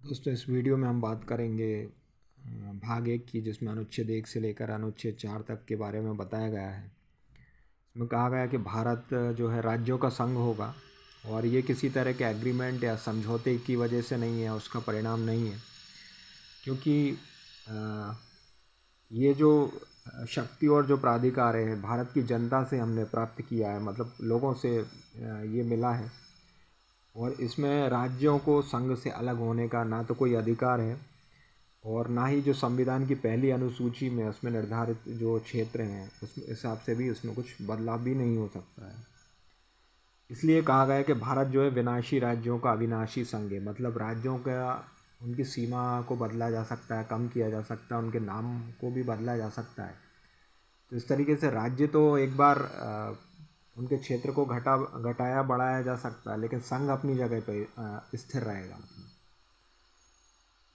दोस्तों, इस वीडियो में हम बात करेंगे भाग 1 की, जिसमें अनुच्छेद 1 से लेकर अनुच्छेद 4 तक के बारे में बताया गया है। इसमें कहा गया है कि भारत जो है राज्यों का संघ होगा और ये किसी तरह के एग्रीमेंट या समझौते की वजह से नहीं है, उसका परिणाम नहीं है, क्योंकि ये जो शक्ति और जो प्राधिकार है भारत की जनता से हमने प्राप्त किया है, मतलब लोगों से ये मिला है। और इसमें राज्यों को संघ से अलग होने का ना तो कोई अधिकार है और ना ही जो संविधान की पहली अनुसूची में उसमें निर्धारित जो क्षेत्र हैं उस हिसाब से भी उसमें कुछ बदलाव भी नहीं हो सकता है। इसलिए कहा गया है कि भारत जो है विनाशी राज्यों का अविनाशी संघ है, मतलब राज्यों का उनकी सीमा को बदला जा सकता है, कम किया जा सकता है, उनके नाम को भी बदला जा सकता है। तो इस तरीके से राज्य तो एक बार उनके क्षेत्र को घटाया बढ़ाया जा सकता है, लेकिन संघ अपनी जगह पर स्थिर रहेगा।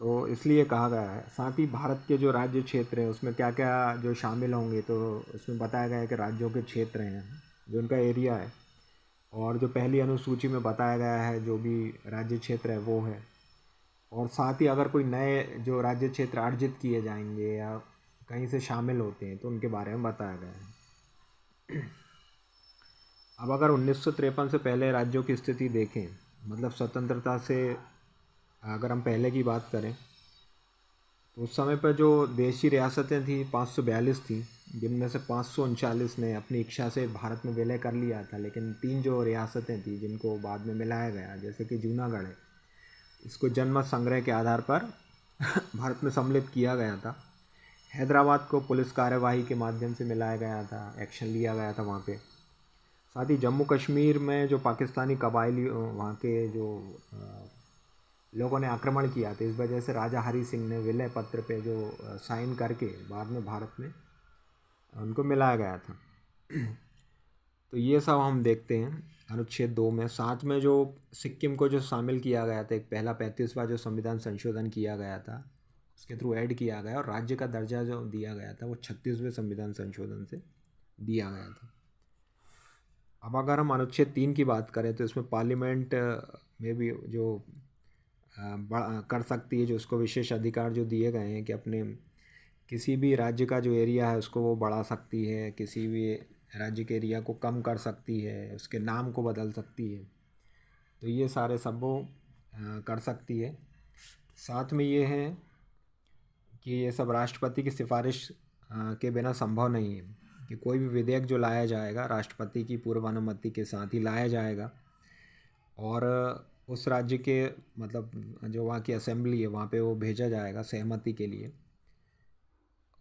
तो इसलिए कहा गया है। साथ ही भारत के जो राज्य क्षेत्र हैं उसमें क्या क्या जो शामिल होंगे, तो उसमें बताया गया है कि राज्यों के क्षेत्र हैं जो उनका एरिया है, और जो पहली अनुसूची में बताया गया है जो भी राज्य क्षेत्र है वो है। और साथ ही अगर कोई नए जो राज्य क्षेत्र अर्जित किए जाएंगे या कहीं से शामिल होते हैं तो उनके बारे में बताया गया है। अब अगर 1953 से पहले राज्यों की स्थिति देखें, मतलब स्वतंत्रता से अगर हम पहले की बात करें तो उस समय पर जो देशी रियासतें थी 542 थी, जिनमें से 539 ने अपनी इच्छा से भारत में विलय कर लिया था। लेकिन 3 जो रियासतें थी जिनको बाद में मिलाया गया, जैसे कि जूनागढ़ है, इसको जनमत संग्रह के आधार पर भारत में सम्मिलित किया गया था। हैदराबाद को पुलिस कार्यवाही के माध्यम से मिलाया गया था, एक्शन लिया गया था वहाँ पे। साथ ही जम्मू कश्मीर में जो पाकिस्तानी कबायली वहाँ के जो लोगों ने आक्रमण किया था, इस वजह से राजा हरी सिंह ने विलय पत्र पे जो साइन करके बाद में भारत में उनको मिलाया गया था। तो ये सब हम देखते हैं अनुच्छेद 2 में। साथ में जो सिक्किम को जो शामिल किया गया था, एक पहला 35वां जो संविधान संशोधन किया गया था उसके थ्रू ऐड किया गया, और राज्य का दर्जा जो दिया गया था वो 36वें संविधान संशोधन से दिया गया था। अब अगर हम अनुच्छेद 3 की बात करें तो इसमें पार्लियामेंट में भी जो कर सकती है, जो उसको विशेष अधिकार जो दिए गए हैं कि अपने किसी भी राज्य का जो एरिया है उसको वो बढ़ा सकती है, किसी भी राज्य के एरिया को कम कर सकती है, उसके नाम को बदल सकती है। तो ये सारे सब वो कर सकती है। साथ में ये है कि ये सब राष्ट्रपति की सिफारिश के बिना संभव नहीं है, कि कोई भी विधेयक जो लाया जाएगा राष्ट्रपति की पूर्व अनुमति के साथ ही लाया जाएगा, और उस राज्य के मतलब जो वहाँ की असेंबली है वहाँ पे वो भेजा जाएगा सहमति के लिए।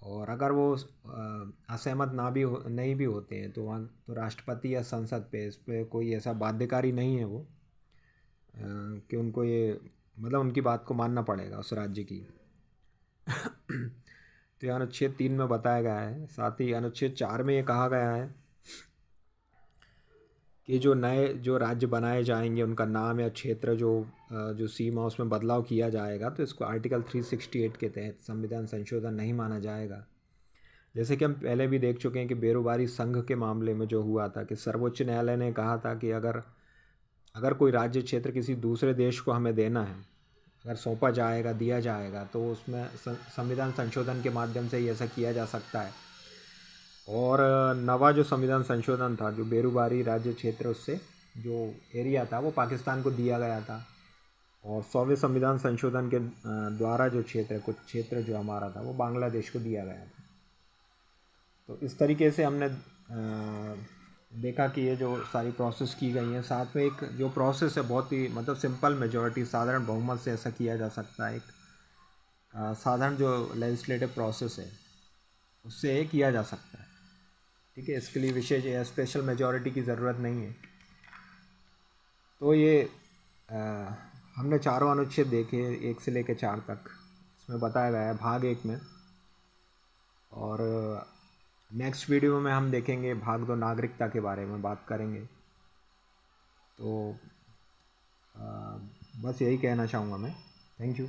और अगर वो असहमत नहीं भी होते हैं तो वहाँ तो राष्ट्रपति या संसद पे इस पर कोई ऐसा बाध्यकारी नहीं है वो कि उनको ये मतलब उनकी बात को मानना पड़ेगा उस राज्य की। तो ये अनुच्छेद 3 में बताया गया है। साथ ही अनुच्छेद 4 में ये कहा गया है कि जो नए जो राज्य बनाए जाएंगे उनका नाम या क्षेत्र जो सीमा उसमें बदलाव किया जाएगा, तो इसको आर्टिकल 368 के तहत संविधान संशोधन नहीं माना जाएगा। जैसे कि हम पहले भी देख चुके हैं कि बेरोबारी संघ के मामले में जो हुआ था कि सर्वोच्च न्यायालय ने कहा था कि अगर कोई राज्य क्षेत्र किसी दूसरे देश को हमें देना है, अगर सौंपा जाएगा दिया जाएगा, तो उसमें संविधान संशोधन के माध्यम से ही ऐसा किया जा सकता है। और नवा जो संविधान संशोधन था, जो बेरोबारी राज्य क्षेत्र उससे जो एरिया था वो पाकिस्तान को दिया गया था, और 100वें संविधान संशोधन के द्वारा जो कुछ क्षेत्र जो हमारा था वो बांग्लादेश को दिया गया था। तो इस तरीके से हमने देखा कि ये जो सारी प्रोसेस की गई हैं। साथ में एक जो प्रोसेस है बहुत ही मतलब सिंपल मेजॉरिटी साधारण बहुमत से ऐसा किया जा सकता है। एक साधारण जो लेजिस्लेटिव प्रोसेस है उससे ये किया जा सकता है। ठीक है, इसके लिए विशेष या स्पेशल मेजॉरिटी की ज़रूरत नहीं है। तो ये हमने चारों अनुच्छेद देखे 1 से लेकर 4 तक, इसमें बताया गया है भाग 1 में। और नेक्स्ट वीडियो में हम देखेंगे भाग 2 नागरिकता के बारे में बात करेंगे। तो बस यही कहना चाहूँगा मैं। Thank you.